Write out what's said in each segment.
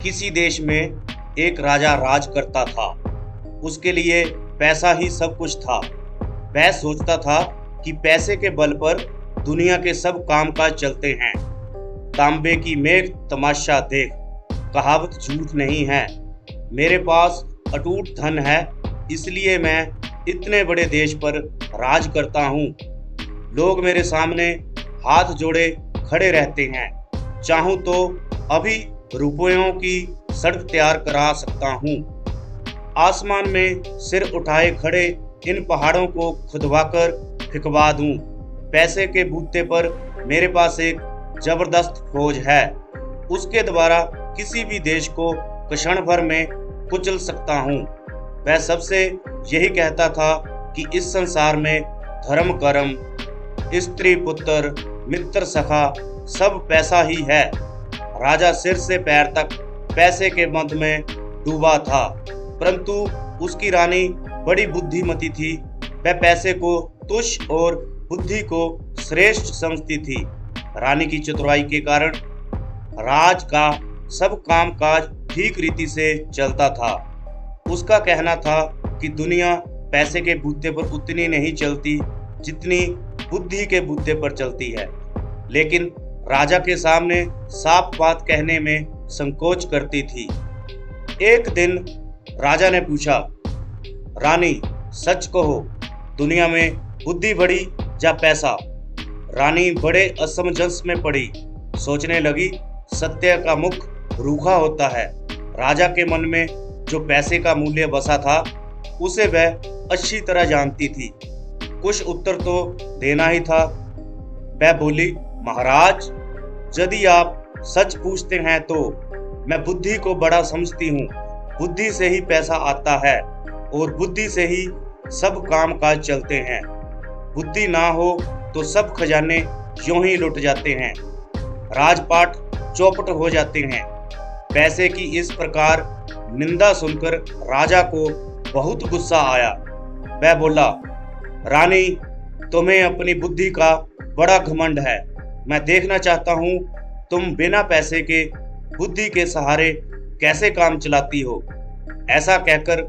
किसी देश में एक राजा राज करता था। उसके लिए पैसा ही सब कुछ था। वह सोचता था कि पैसे के बल पर दुनिया के सब कामकाज चलते हैं। तांबे की मेघ तमाशा देख, कहावत झूठ नहीं है। मेरे पास अटूट धन है, इसलिए मैं इतने बड़े देश पर राज करता हूँ। लोग मेरे सामने हाथ जोड़े खड़े रहते हैं। चाहूँ तो अभी रुपयों की सड़क तैयार करा सकता हूँ। आसमान में सिर उठाए खड़े इन पहाड़ों को खुदवाकर फिकवा दूँ। पैसे के बूते पर मेरे पास एक जबरदस्त फौज है। उसके द्वारा किसी भी देश को क्षण भर में कुचल सकता हूँ। वह सबसे यही कहता था कि इस संसार में धर्म कर्म, स्त्री पुत्र, मित्र सखा सब पैसा ही है। राजा सिर से पैर तक पैसे के मद में डूबा था, परंतु उसकी रानी बड़ी बुद्धिमती थी। वह पैसे को तुच्छ और बुद्धि को श्रेष्ठ समझती थी। रानी की चतुराई के कारण राज का सब कामकाज ठीक रीति से चलता था। उसका कहना था कि दुनिया पैसे के बूते पर उतनी नहीं चलती जितनी बुद्धि के बूते पर चलती है, लेकिन राजा के सामने साफ बात कहने में संकोच करती थी। एक दिन राजा ने पूछा, रानी सच कहो, दुनिया में बुद्धि बड़ी या पैसा? रानी बड़े असमंजस में पड़ी। सोचने लगी, सत्य का मुख रूखा होता है। राजा के मन में जो पैसे का मूल्य बसा था उसे वह अच्छी तरह जानती थी। कुछ उत्तर तो देना ही था। वह बोली, महाराज, यदि आप सच पूछते हैं तो मैं बुद्धि को बड़ा समझती हूँ। बुद्धि से ही पैसा आता है और बुद्धि से ही सब कामकाज चलते हैं। बुद्धि ना हो तो सब खजाने यूं ही लुट जाते हैं, राजपाट चौपट हो जाते हैं। पैसे की इस प्रकार निंदा सुनकर राजा को बहुत गुस्सा आया। वह बोला, रानी, तुम्हें अपनी बुद्धि का बड़ा घमंड है। मैं देखना चाहता हूँ तुम बिना पैसे के बुद्धि के सहारे कैसे काम चलाती हो। ऐसा कहकर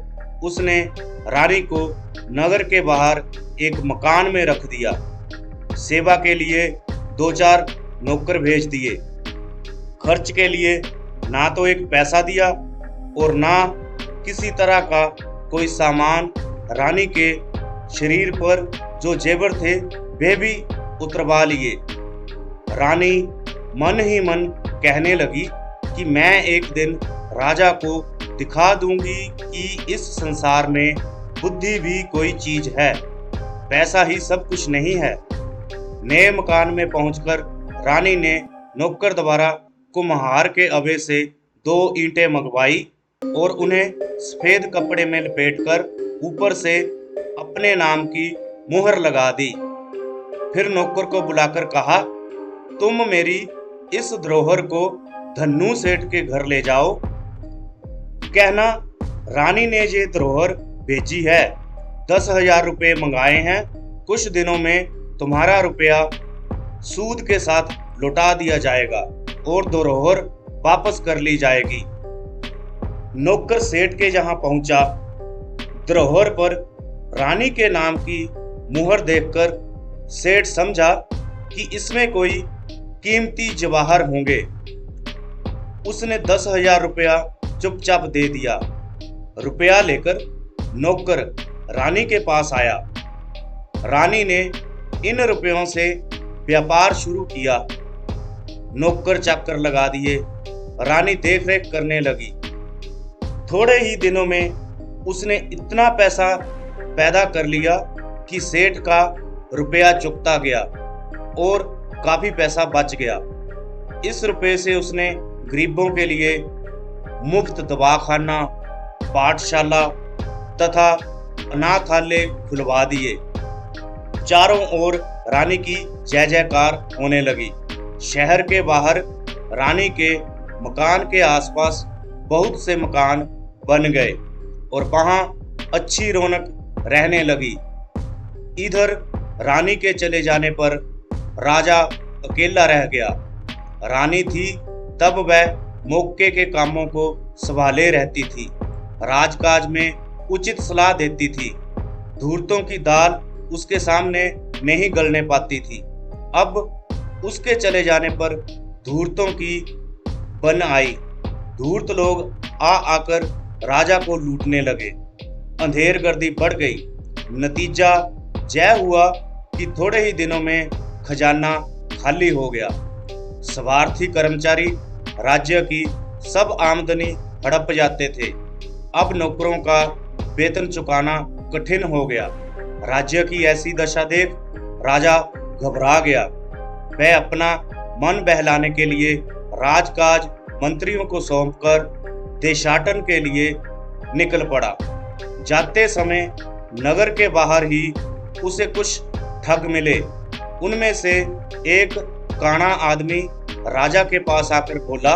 उसने रानी को नगर के बाहर एक मकान में रख दिया। सेवा के लिए 2-4 नौकर भेज दिए। खर्च के लिए ना तो एक पैसा दिया और ना किसी तरह का कोई सामान। रानी के शरीर पर जो जेवर थे वे भी उतरवा लिए। रानी मन ही मन कहने लगी कि मैं एक दिन राजा को दिखा दूंगी कि इस संसार में बुद्धि भी कोई चीज है, पैसा ही सब कुछ नहीं है। नए मकान में पहुंचकर रानी ने नौकर द्वारा कुम्हार के अभे से 2 ईंटें मंगवाई और उन्हें सफेद कपड़े में लपेटकर ऊपर से अपने नाम की मुहर लगा दी। फिर नौकर को बुलाकर कहा, तुम मेरी इस धरोहर को धन्नू सेठ के घर ले जाओ। कहना, रानी ने ये धरोहर भेजी है। 10,000 रुपये मंगाए हैं। कुछ दिनों में तुम्हारा रुपया सूद के साथ लौटा दिया जाएगा और धरोहर वापस कर ली जाएगी। नौकर सेठ के जहां पहुंचा, धरोहर पर रानी के नाम की मुहर देखकर सेठ समझा कि इसमें कोई कीमती जवाहर होंगे। उसने 10,000 रुपया चुपचाप दे दिया। रुपया लेकर नौकर रानी के पास आया। रानी ने इन रुपयों से व्यापार शुरू किया। नौकर चाकर लगा दिए। रानी देखरेख करने लगी। थोड़े ही दिनों में उसने इतना पैसा पैदा कर लिया कि सेठ का रुपया चुकता गया और काफी पैसा बच गया। इस रुपए से उसने गरीबों के लिए मुफ्त दवाखाना, पाठशाला तथा अनाथालय खुलवा दिए। चारों ओर रानी की जय जयकार होने लगी। शहर के बाहर रानी के मकान के आसपास बहुत से मकान बन गए और वहां अच्छी रौनक रहने लगी। इधर रानी के चले जाने पर राजा अकेला रह गया। रानी थी तब वह मौके के कामों को संभाले रहती थी, राजकाज में उचित सलाह देती थी। धूर्तों की दाल उसके सामने नहीं गलने पाती थी। अब उसके चले जाने पर धूर्तों की बन आई। धूर्त लोग आकर राजा को लूटने लगे। अंधेरगर्दी बढ़ गई। नतीजा यह हुआ कि थोड़े ही दिनों में खजाना खाली हो गया। स्वार्थी कर्मचारी राज्य की सब आमदनी हड़प जाते थे। अब नौकरों का वेतन चुकाना कठिन हो गया। राज्य की ऐसी दशा देख राजा घबरा गया। वह अपना मन बहलाने के लिए राजकाज मंत्रियों को सौंपकर देशाटन के लिए निकल पड़ा। जाते समय नगर के बाहर ही उसे कुछ ठग मिले। उनमें से एक काना आदमी राजा के पास आकर बोला,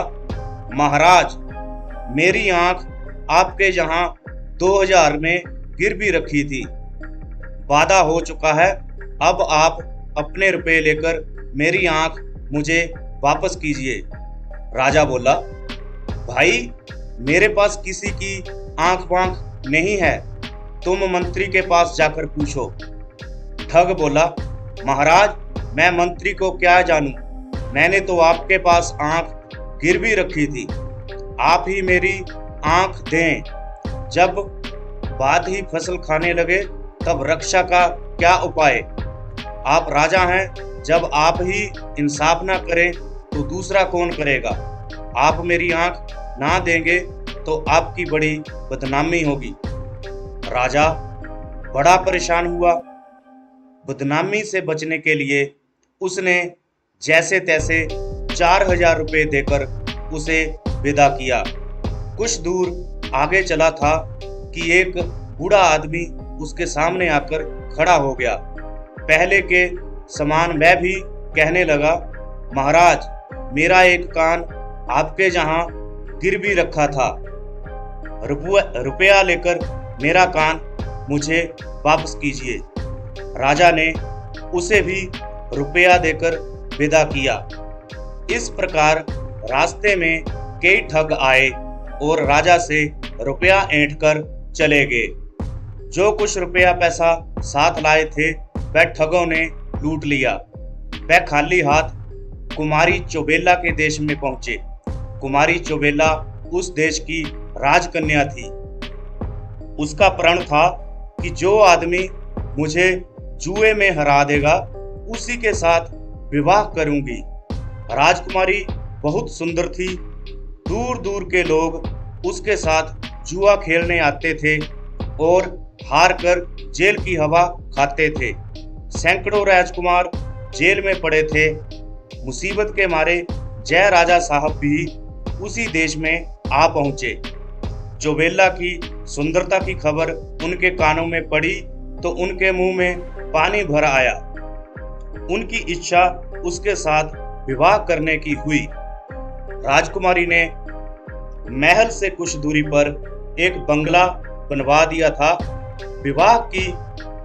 महाराज, मेरी आंख आपके यहाँ 2000 में गिरवी रखी थी। वादा हो चुका है। अब आप अपने रुपए लेकर मेरी आंख मुझे वापस कीजिए। राजा बोला, भाई, मेरे पास किसी की आंख वांख नहीं है, तुम मंत्री के पास जाकर पूछो। ठग बोला, महाराज, मैं मंत्री को क्या जानूं, मैंने तो आपके पास आंख गिरवी रखी थी, आप ही मेरी आंख दें। जब बात ही फसल खाने लगे तब रक्षा का क्या उपाय। आप राजा हैं, जब आप ही इंसाफ ना करें तो दूसरा कौन करेगा। आप मेरी आंख ना देंगे तो आपकी बड़ी बदनामी होगी। राजा बड़ा परेशान हुआ। बदनामी से बचने के लिए उसने जैसे तैसे 4000 रुपये देकर उसे विदा किया। कुछ दूर आगे चला था कि एक बूढ़ा आदमी उसके सामने आकर खड़ा हो गया। पहले के समान वह भी कहने लगा, महाराज, मेरा एक कान आपके जहां गिरवी रखा था, रुपया लेकर मेरा कान मुझे वापस कीजिए। राजा ने उसे भी रुपया देकर विदा किया। इस प्रकार रास्ते में कई ठग आए और राजा से रुपया ऐंठकर चले गए। जो कुछ रुपया पैसा साथ लाए थे वह ठगों ने लूट लिया। वह खाली हाथ कुमारी चौबेला के देश में पहुंचे। कुमारी चौबेला उस देश की राजकन्या थी। उसका प्रण था कि जो आदमी मुझे जुए में हरा देगा उसी के साथ विवाह करूंगी। राजकुमारी बहुत सुंदर थी। दूर दूर के लोग उसके साथ जुआ खेलने आते थे और हार कर जेल की हवा खाते थे। सैकड़ों राजकुमार जेल में पड़े थे। मुसीबत के मारे जय राजा साहब भी उसी देश में आ पहुंचे। चौबेला की सुंदरता की खबर उनके कानों में पड़ी तो उनके मुंह में पानी भर आया। उनकी इच्छा उसके साथ विवाह करने की हुई। राजकुमारी ने महल से कुछ दूरी पर एक बंगला बनवा दिया था। विवाह की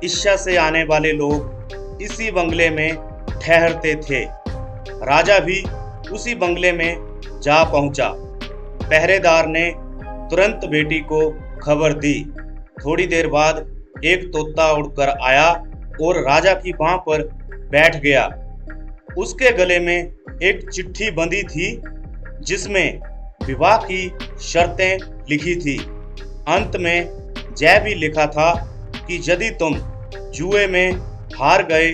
इच्छा से आने वाले लोग इसी बंगले में ठहरते थे। राजा भी उसी बंगले में जा पहुंचा। पहरेदार ने तुरंत बेटी को खबर दी। थोड़ी देर बाद एक तोता उड़कर आया और राजा की बाह पर बैठ गया। उसके गले में एक चिट्ठी बंधी थी जिसमें विवाह की शर्तें लिखी थी। अंत में यह भी लिखा था कि यदि तुम जुए में हार गए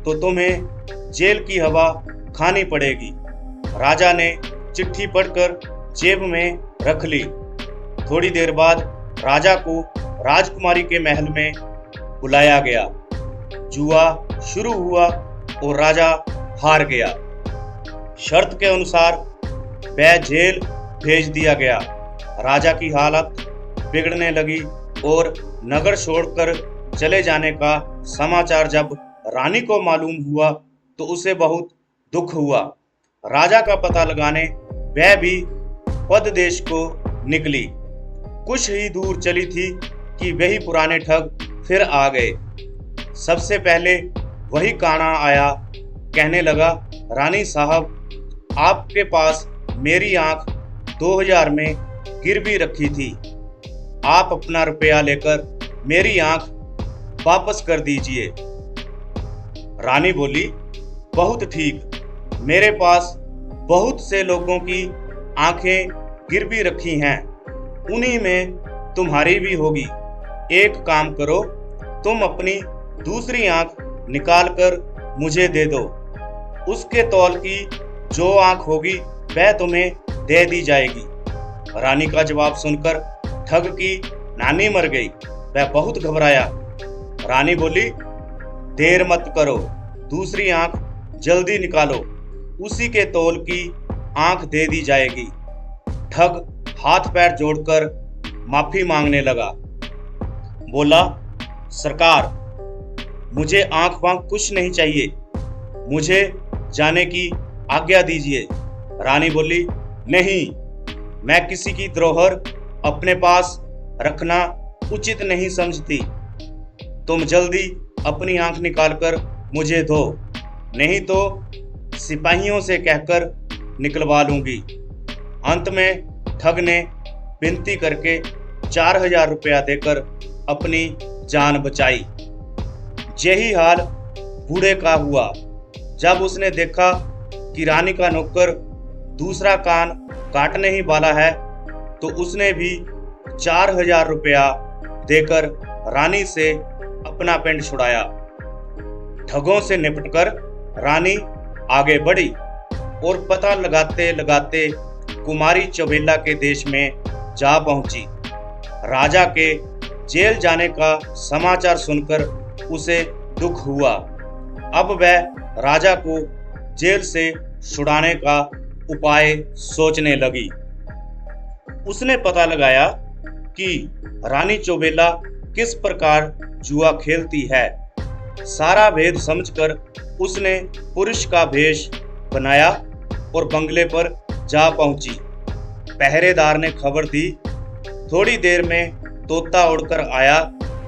तो तुम्हें जेल की हवा खानी पड़ेगी। राजा ने चिट्ठी पढ़कर जेब में रख ली। थोड़ी देर बाद राजा को राजकुमारी के महल में बुलाया गया। जुआ शुरू हुआ और राजा हार गया। शर्त के अनुसार वह जेल भेज दिया गया। राजा की हालत बिगड़ने लगी और नगर छोड़कर चले जाने का समाचार जब रानी को मालूम हुआ तो उसे बहुत दुख हुआ। राजा का पता लगाने वह भी पद देश को निकली। कुछ ही दूर चली थी कि वही पुराने ठग फिर आ गए। सबसे पहले वही काना आया। कहने लगा, रानी साहब, आपके पास मेरी आंख 2000 में गिरवी रखी थी। आप अपना रुपया लेकर मेरी आंख वापस कर दीजिए। रानी बोली, बहुत ठीक, मेरे पास बहुत से लोगों की आंखें गिरवी रखी हैं, उन्हीं में तुम्हारी भी होगी। एक काम करो, तुम अपनी दूसरी आंख निकाल कर मुझे दे दो। उसके तौल की जो आंख होगी वह तुम्हें दे दी जाएगी। रानी का जवाब सुनकर ठग की नानी मर गई। वह बहुत घबराया। रानी बोली, देर मत करो, दूसरी आंख जल्दी निकालो, उसी के तौल की आंख दे दी जाएगी। ठग हाथ पैर जोड़कर माफी मांगने लगा। बोला, सरकार, मुझे आंख वांख कुछ नहीं चाहिए, मुझे जाने की आज्ञा दीजिए। रानी बोली, नहीं, मैं किसी की धरोहर अपने पास रखना उचित नहीं समझती। तुम जल्दी अपनी आंख निकालकर मुझे दो, नहीं तो सिपाहियों से कहकर निकलवा लूंगी। अंत में ठग ने विनती करके 4000 रुपया देकर अपनी जान बचाई। यही हाल बूढ़े का हुआ। जब उसने देखा कि रानी का नौकर दूसरा कान काटने ही वाला है, तो उसने भी 4000 रुपया देकर रानी से अपना पेंट छुड़ाया। ठगों से निपटकर रानी आगे बढ़ी और पता लगाते लगाते कुमारी चौबेला के देश में जा पहुंची। राजा के जेल जाने का समाचार सुनकर उसे दुख हुआ। अब वह राजा को जेल से छुड़ाने का उपाय सोचने लगी। उसने पता लगाया कि रानी चौबेला किस प्रकार जुआ खेलती है। सारा भेद समझकर उसने पुरुष का भेष बनाया और बंगले पर जा पहुंची। पहरेदार ने खबर दी। थोड़ी देर में तोता उड़कर आया।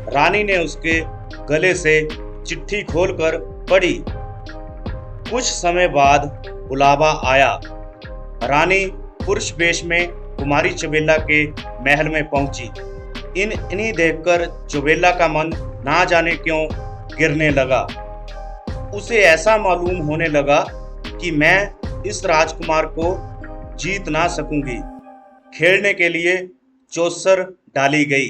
रानी ने उसके गले से चिट्ठी खोलकर पढ़ी। कुछ समय बाद बुलावा आया। रानी पुरुष वेश में कुमारी चौबेला के महल में पहुंची। इन्हीं देखकर चौबेला का मन ना जाने क्यों गिरने लगा। उसे ऐसा मालूम होने लगा कि मैं इस राजकुमार को जीत ना सकूंगी। खेलने के लिए चौसर डाली गई।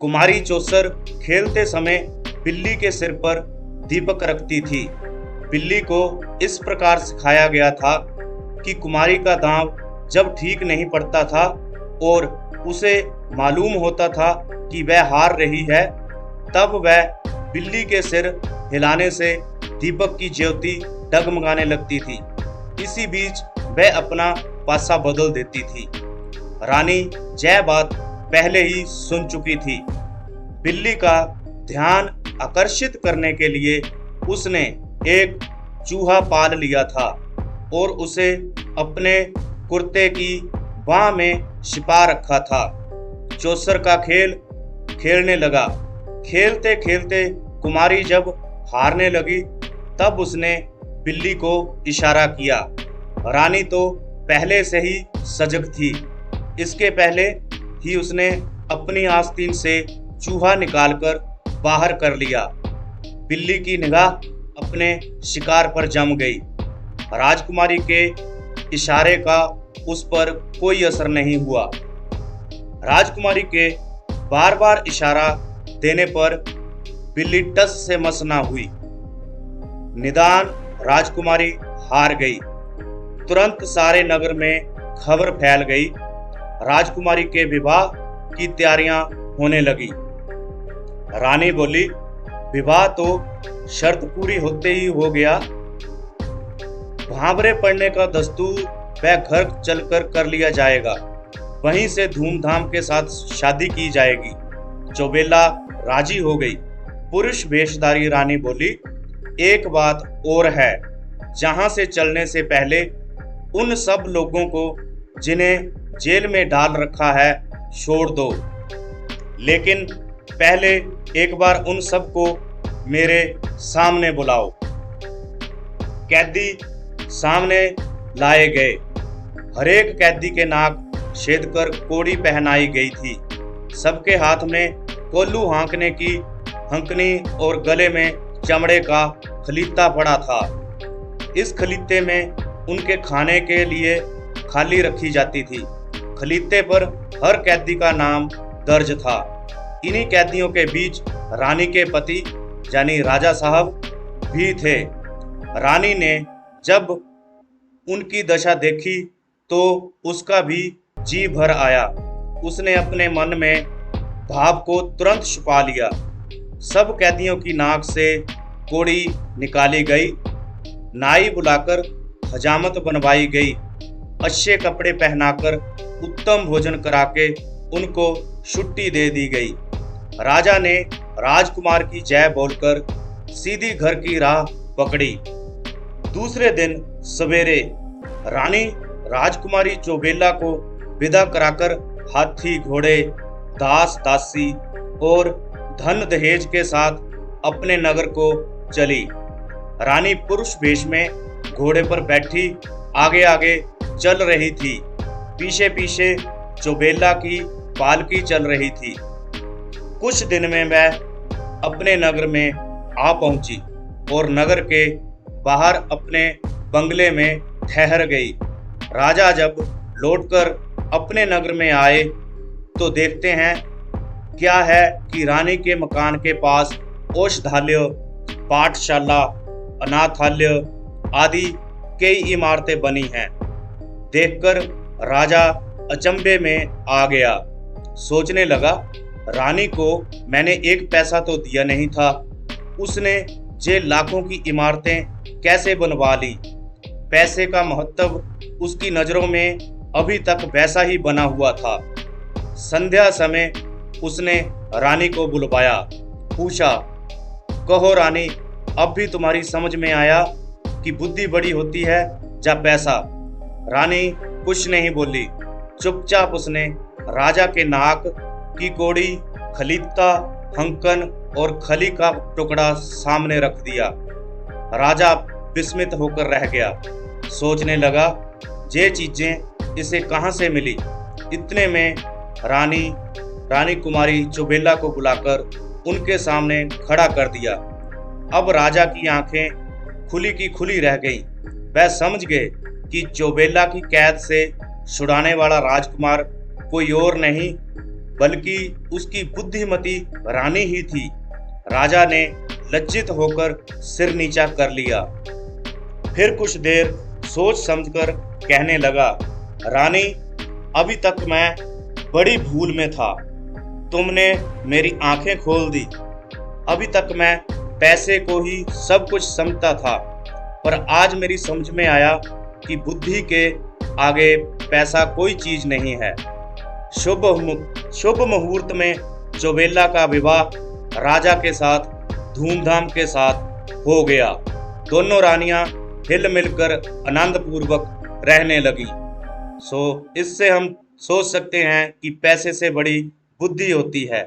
कुमारी चौसर खेलते समय बिल्ली के सिर पर दीपक रखती थी। बिल्ली को इस प्रकार सिखाया गया था कि कुमारी का दांव जब ठीक नहीं पड़ता था और उसे मालूम होता था कि वह हार रही है, तब वह बिल्ली के सिर हिलाने से दीपक की ज्योति डगमगाने लगती थी। इसी बीच वह अपना पासा बदल देती थी। रानी यह बात पहले ही सुन चुकी थी। बिल्ली का ध्यान आकर्षित करने के लिए उसने एक चूहा पाल लिया था और उसे अपने कुर्ते की बाह में छिपा रखा था। चौसर का खेल खेलने लगा। खेलते खेलते कुमारी जब हारने लगी, तब उसने बिल्ली को इशारा किया। रानी तो पहले से ही सजग थी। इसके पहले ही उसने अपनी आस्तीन से चूहा निकालकर बाहर कर लिया। बिल्ली की निगाह अपने शिकार पर जम गई। राजकुमारी के इशारे का उस पर कोई असर नहीं हुआ। राजकुमारी के बार बार इशारा देने पर बिल्ली टस से मस ना हुई। निदान राजकुमारी हार गई। तुरंत सारे नगर में खबर फैल गई। राजकुमारी के विवाह की तैयारियां होने लगी। रानी बोली, विवाह तो शर्त पूरी होते ही हो गया। भांवरे पड़ने का दस्तूर वह घर चलकर कर लिया जाएगा। वहीं से धूमधाम के साथ शादी की जाएगी। चौबेला राजी हो गई। पुरुष वेशधारी रानी बोली, एक बात और है, जहां से चलने से पहले उन सब लोगों को जिन्हें जेल में डाल रखा है छोड़ दो, लेकिन पहले एक बार उन सब को मेरे सामने बुलाओ। कैदी सामने लाए गए। हरेक कैदी के नाक छेद कर कोड़ी पहनाई गई थी। सबके हाथ में कोल्लू हाँकने की हंकनी और गले में चमड़े का खलीता पड़ा था। इस खलीते में उनके खाने के लिए खाली रखी जाती थी। खलीते पर हर कैदी का नाम दर्ज था। इन्हीं कैदियों के बीच रानी के पति यानी राजा साहब भी थे। रानी ने जब उनकी दशा देखी तो उसका भी जी भर आया। उसने अपने मन में भाव को तुरंत छुपा लिया। सब कैदियों की नाक से कोड़ी निकाली गई, नाई बुलाकर हजामत बनवाई गई, अच्छे कपड़े पहनाकर उत्तम भोजन करा के उनको छुट्टी दे दी गई। राजा ने राजकुमार की जय बोलकर सीधी घर की राह पकड़ी। दूसरे दिन सवेरे रानी राजकुमारी चोबेला को विदा कराकर हाथी घोड़े दास दासी और धन दहेज के साथ अपने नगर को चली। रानी पुरुष वेश में घोड़े पर बैठी आगे आगे चल रही थी। पीछे पीछे चोबेला की पालकी चल रही थी। कुछ दिन में वह अपने नगर में आ पहुंची और नगर के बाहर अपने बंगले में ठहर गई। राजा जब लौटकर अपने नगर में आए तो देखते हैं क्या है कि रानी के मकान के पास औषधालय, पाठशाला, अनाथालय आदि कई इमारतें बनी हैं। देखकर राजा अचंभे में आ गया। सोचने लगा, रानी को मैंने एक पैसा तो दिया नहीं था, उसने ये लाखों की इमारतें कैसे बनवा ली। पैसे का महत्व उसकी नज़रों में अभी तक वैसा ही बना हुआ था। संध्या समय उसने रानी को बुलवाया, पूछा, कहो रानी, अब भी तुम्हारी समझ में आया कि बुद्धि बड़ी होती है या पैसा। रानी कुछ नहीं बोली। चुपचाप उसने राजा के नाक की कोड़ी, खलीता, हंकन और खली का टुकड़ा सामने रख दिया। राजा विस्मित होकर रह गया। सोचने लगा, ये चीजें इसे कहाँ से मिली। इतने में रानी कुमारी चोबेला को बुलाकर उनके सामने खड़ा कर दिया। अब राजा की आंखें खुली की खुली रह गईं। वह समझ गए कि चोबेला की कैद से छुड़ाने वाला राजकुमार कोई और नहीं बल्कि उसकी बुद्धिमती रानी ही थी। राजा ने लज्जित होकर सिर नीचा कर लिया। फिर कुछ देर सोच समझकर कहने लगा, रानी, अभी तक मैं बड़ी भूल में था। तुमने मेरी आंखें खोल दी। अभी तक मैं पैसे को ही सब कुछ समझता था, पर आज मेरी समझ में आया कि बुद्धि के आगे पैसा कोई चीज नहीं है। शुभ मुहूर्त में चोबेला का विवाह राजा के साथ धूमधाम के साथ हो गया। दोनों रानियां हिल मिलकर आनंद पूर्वक रहने लगी। इससे हम सोच सकते हैं कि पैसे से बड़ी बुद्धि होती है।